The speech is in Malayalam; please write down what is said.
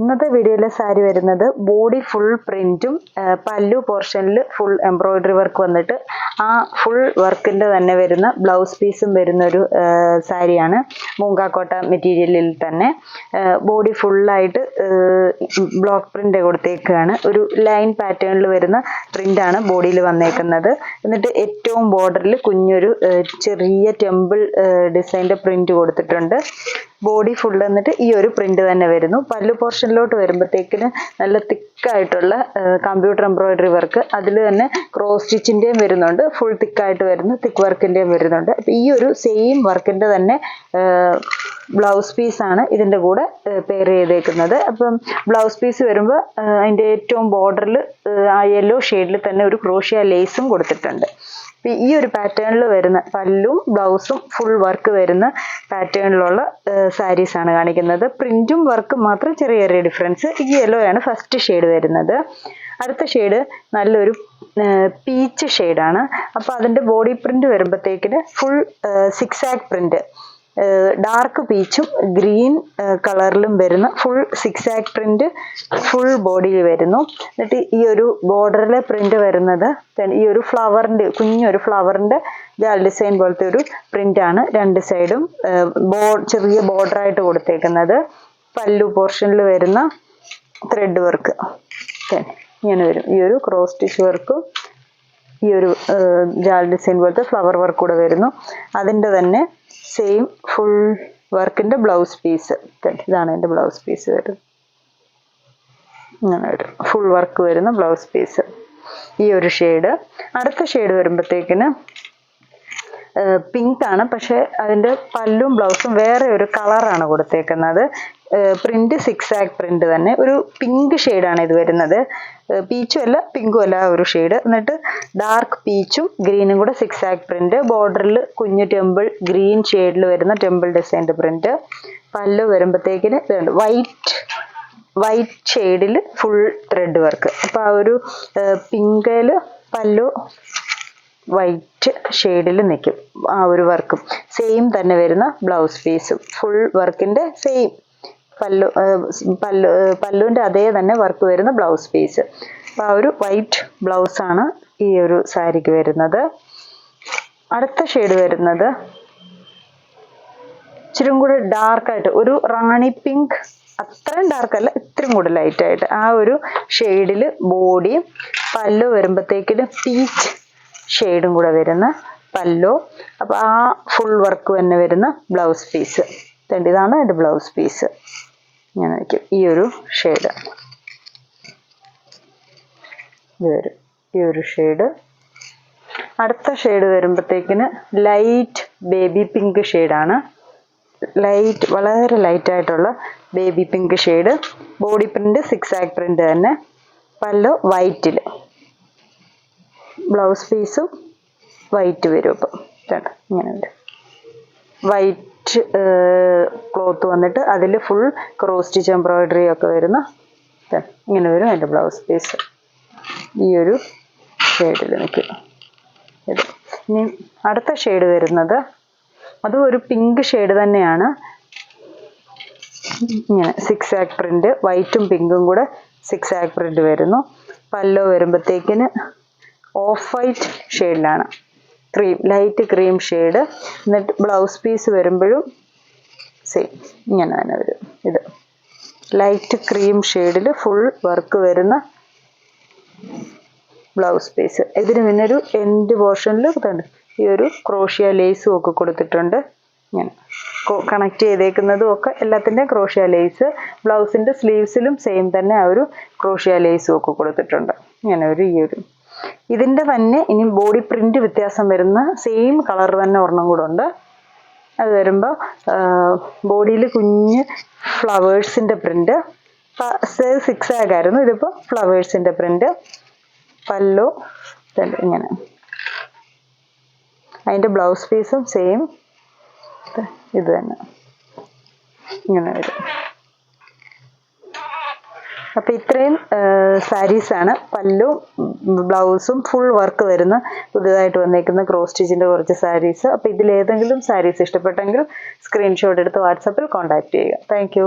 ഇന്നത്തെ വീഡിയോയിലെ സാരി വരുന്നത് ബോഡി ഫുൾ പ്രിന്റും പല്ലു പോർഷനിൽ ഫുൾ എംബ്രോയിഡറി വർക്ക് വന്നിട്ട് ആ ഫുൾ വർക്കിന്റെ തന്നെ വരുന്ന ബ്ലൗസ് പീസും വരുന്ന ഒരു സാരിയാണ്. മൂങ്കാക്കോട്ട മെറ്റീരിയലിൽ തന്നെ ബോഡി ഫുള്ളായിട്ട് ബ്ലോക്ക് പ്രിന്റ് കൊടുത്തേക്കാണ്. ഒരു ലൈൻ പാറ്റേണിൽ വരുന്ന പ്രിന്റാണ് ബോഡിയിൽ വന്നേക്കുന്നത്. എന്നിട്ട് ഏറ്റവും ബോർഡറിൽ കുഞ്ഞൊരു ചെറിയ ടെമ്പിൾ ഡിസൈൻ്റെ പ്രിന്റ് കൊടുത്തിട്ടുണ്ട്. ബോഡി ഫുൾ എന്നിട്ട് ഈ ഒരു പ്രിന്റ് തന്നെ വരുന്നു. പല്ലു പോർഷനിലോട്ട് വരുമ്പോഴത്തേക്കിന് നല്ല തിക്കായിട്ടുള്ള കമ്പ്യൂട്ടർ എംബ്രോയിഡറി വർക്ക്, അതിൽ തന്നെ ക്രോസ് സ്റ്റിച്ചിൻ്റെയും വരുന്നുണ്ട്, ഫുൾ തിക്കായിട്ട് വരുന്ന തിക്ക് വർക്കിൻ്റെയും വരുന്നുണ്ട്. അപ്പം ഈ ഒരു സെയിം വർക്കിൻ്റെ തന്നെ ബ്ലൗസ് പീസാണ് ഇതിൻ്റെ കൂടെ പെയർ ചെയ്തേക്കുന്നത്. അപ്പം ബ്ലൗസ് പീസ് വരുമ്പോൾ അതിൻ്റെ ഏറ്റവും ബോർഡറിൽ ആ യെല്ലോ ഷെയ്ഡിൽ തന്നെ ഒരു ക്രോഷ്യ ലേസും കൊടുത്തിട്ടുണ്ട്. ഈ ഒരു പാറ്റേണിൽ വരുന്ന പല്ലും ബ്ലൗസും ഫുൾ വർക്ക് വരുന്ന പാറ്റേണിലുള്ള സാരീസ് ആണ് കാണിക്കുന്നത്. പ്രിന്റും വർക്കും മാത്രം ചെറിയ ചെറിയ ഡിഫറൻസ്. ഈ യെല്ലോ ആണ് ഫസ്റ്റ് ഷെയ്ഡ് വരുന്നത്. അടുത്ത ഷെയ്ഡ് നല്ലൊരു പീച്ച് ഷെയ്ഡാണ്. അപ്പോൾ അതിൻ്റെ ബോഡി പ്രിന്റ് വരുമ്പോഴത്തേക്കിന് ഫുൾ സിക്സ് ആക്ക് പ്രിന്റ്, ഡാർക്ക് പീച്ചും ഗ്രീൻ കളറിലും വരുന്ന ഫുൾ സിക്സ് ആക്ക് പ്രിന്റ് ഫുൾ ബോഡിയിൽ വരുന്നു. എന്നിട്ട് ഈ ഒരു ബോർഡറിലെ പ്രിന്റ് വരുന്നത് ഈ ഒരു ഫ്ലവറിൻ്റെ കുഞ്ഞൊരു ഫ്ലവറിൻ്റെ ജാൽ ഡിസൈൻ പോലത്തെ ഒരു പ്രിന്റാണ്. രണ്ട് സൈഡും ചെറിയ ബോർഡറായിട്ട് കൊടുത്തേക്കുന്നത്. പല്ലു പോർഷനിൽ വരുന്ന ത്രെഡ് വർക്ക് ഇങ്ങനെ വരും. ഈ ഒരു ക്രോസ് സ്റ്റിച്ച് വർക്കും ഈ ഒരു ജാൽ ഡിസൈൻ പോലത്തെ ഫ്ലവർ വർക്ക് കൂടെ വരുന്നു. അതിൻ്റെ തന്നെ സെയിം ഫുൾ വർക്കിൻ്റെ ബ്ലൗസ് പീസ്, ഇതാണ് എൻ്റെ ബ്ലൗസ് പീസ് വരുന്നത്. ഇങ്ങനെ വരും ഫുൾ വർക്ക് വരുന്ന ബ്ലൗസ് പീസ്, ഈ ഒരു ഷെയ്ഡ്. അടുത്ത ഷെയ്ഡ് വരുമ്പോഴത്തേക്കിന് പിങ്ക് ആണ്, പക്ഷെ അതിൻ്റെ പല്ലും ബ്ലൗസും വേറെ ഒരു കളറാണ് കൊടുത്തേക്കുന്നത്. പ്രിന്റ് സിക്സ് ആക്ക് പ്രിന്റ് തന്നെ, ഒരു പിങ്ക് ഷെയ്ഡാണ് ഇത് വരുന്നത്. പീച്ചും അല്ല പിങ്കും അല്ല ആ ഒരു ഷെയ്ഡ്. എന്നിട്ട് ഡാർക്ക് പീച്ചും ഗ്രീനും കൂടെ സിക്സ് ആക്ക് പ്രിന്റ്, ബോർഡറിൽ കുഞ്ഞു ടെമ്പിൾ ഗ്രീൻ ഷെയ്ഡിൽ വരുന്ന ടെമ്പിൾ ഡിസൈൻ്റെ പ്രിന്റ്. പല്ലു വരുമ്പോഴത്തേക്കിന് വൈറ്റ് ഷെയ്ഡിൽ ഫുൾ ത്രെഡ് വർക്ക്. അപ്പോൾ ആ ഒരു പിങ്കയിൽ പല്ലു വൈറ്റ് ഷെയ്ഡിൽ നിൽക്കും ആ ഒരു വർക്കും. സെയിം തന്നെ വരുന്ന ബ്ലൗസ് പീസും ഫുൾ വർക്കിൻ്റെ സെയിം പല്ലുവിൻ്റെ അതേ തന്നെ വർക്ക് വരുന്ന ബ്ലൗസ് പീസ്. അപ്പോൾ ആ ഒരു വൈറ്റ് ബ്ലൗസാണ് ഈ ഒരു സാരിക്ക് വരുന്നത്. അടുത്ത ഷെയ്ഡ് വരുന്നത് ഇച്ചിരി കൂടെ ഡാർക്കായിട്ട് ഒരു റാണി പിങ്ക്, അത്രയും ഡാർക്കല്ല, ഇത്രയും കൂടെ ലൈറ്റായിട്ട് ആ ഒരു ഷെയ്ഡിൽ ബോഡിയും പല്ലു വരുമ്പോഴത്തേക്കിന് പീച്ച് ഷെയ്ഡും കൂടെ വരുന്ന പല്ലു. അപ്പോൾ ആ ഫുൾ വർക്ക് തന്നെ വരുന്ന ബ്ലൗസ് പീസ്. ഇതാണ് എൻ്റെ ബ്ലൗസ് പീസ്. ഇങ്ങനെ വയ്ക്കും ഈ ഒരു ഷെയ്ഡ്, ഇത് വരും ഈ ഒരു ഷെയ്ഡ്. അടുത്ത ഷെയ്ഡ് വരുമ്പോഴത്തേക്കിന് ലൈറ്റ് ബേബി പിങ്ക് ഷെയ്ഡാണ്. ലൈറ്റ്, വളരെ ലൈറ്റായിട്ടുള്ള baby pink shade. Body print six ആക്ക് പ്രിന്റ് തന്നെ. പല്ലു വൈറ്റിൽ, ബ്ലൗസ് പീസും വൈറ്റ് വരും. അപ്പം ഇങ്ങനെ വരും വൈറ്റ് ക്ലോത്ത് വന്നിട്ട് അതിൽ ഫുൾ ക്രോസ് സ്റ്റിച്ച് എംബ്രോയിഡറി ഒക്കെ വരുന്ന ഇങ്ങനെ വരും എൻ്റെ ബ്ലൗസ് പീസ്. ഈ ഒരു ഷെയ്ഡിൽ നിൽക്കും ഇത്. ഇനി അടുത്ത ഷെയ്ഡ് വരുന്നത് അതും ഒരു പിങ്ക് ഷെയ്ഡ് തന്നെയാണ്. ഇങ്ങനെ സിക്സ് ആക്ക് പ്രിന്റ്, വൈറ്റും പിങ്കും കൂടെ സിക്സ് ആക്ക് പ്രിന്റ് വരുന്നു. പല്ലു വരുമ്പോഴത്തേക്കിന് ഓഫ് വൈറ്റ് ഷെയ്ഡിലാണ്, ലൈറ്റ് ക്രീം ഷെയ്ഡ്. എന്നിട്ട് ബ്ലൗസ് പീസ് വരുമ്പോഴും സെയിം ഇങ്ങനെ തന്നെ വരും. ഇത് ലൈറ്റ് ക്രീം ഷെയ്ഡിൽ ഫുൾ വർക്ക് വരുന്ന ബ്ലൗസ് പീസ്. ഇതിന് പിന്നെ ഒരു എൻഡ് പോർഷനിൽ ഈ ഒരു ക്രോഷ്യ ലേസും ഒക്കെ കൊടുത്തിട്ടുണ്ട്. ഇങ്ങനെ കണക്ട് ചെയ്തേക്കുന്നതും ഒക്കെ എല്ലാത്തിൻ്റെയും ക്രോഷ്യ ലേസ്. ബ്ലൗസിൻ്റെ സ്ലീവ്സിലും സെയിം തന്നെ ആ ഒരു ക്രോഷ്യ ലേസും ഒക്കെ കൊടുത്തിട്ടുണ്ട്. ഇങ്ങനെ ഒരു ഈ ഒരു ഇതിൻ്റെ തന്നെ ഇനി ബോഡി പ്രിന്റ് വ്യത്യാസം വരുന്ന സെയിം കളർ തന്നെ ഒരെണ്ണം കൂടെ ഉണ്ട്. അത് വരുമ്പോൾ ബോഡിയിൽ കുഞ്ഞ് ഫ്ലവേഴ്സിൻ്റെ പ്രിന്റ്, സിക്സ് ആക്ക് ആയിരുന്നു, ഇതിപ്പോൾ ഫ്ലവേഴ്സിൻ്റെ പ്രിന്റ്. പല്ലു ഇങ്ങനെ, അതിൻ്റെ ബ്ലൗസ് പീസും സെയിം ഇത് തന്നെ ഇങ്ങനെ വരും. അപ്പോൾ ഇത്രയും സാരീസാണ് പല്ലു ബ്ലൗസും ഫുൾ വർക്ക് വരുന്ന പുതിയതായിട്ട് വന്നേക്കുന്ന ക്രോസ് സ്റ്റിച്ചിൻ്റെ കുറച്ച് സാരീസ്. അപ്പോൾ ഇതിലേതെങ്കിലും സാരീസ് ഇഷ്ടപ്പെട്ടെങ്കിൽ സ്ക്രീൻഷോട്ട് എടുത്ത് വാട്സപ്പിൽ കോൺടാക്റ്റ് ചെയ്യുക. താങ്ക്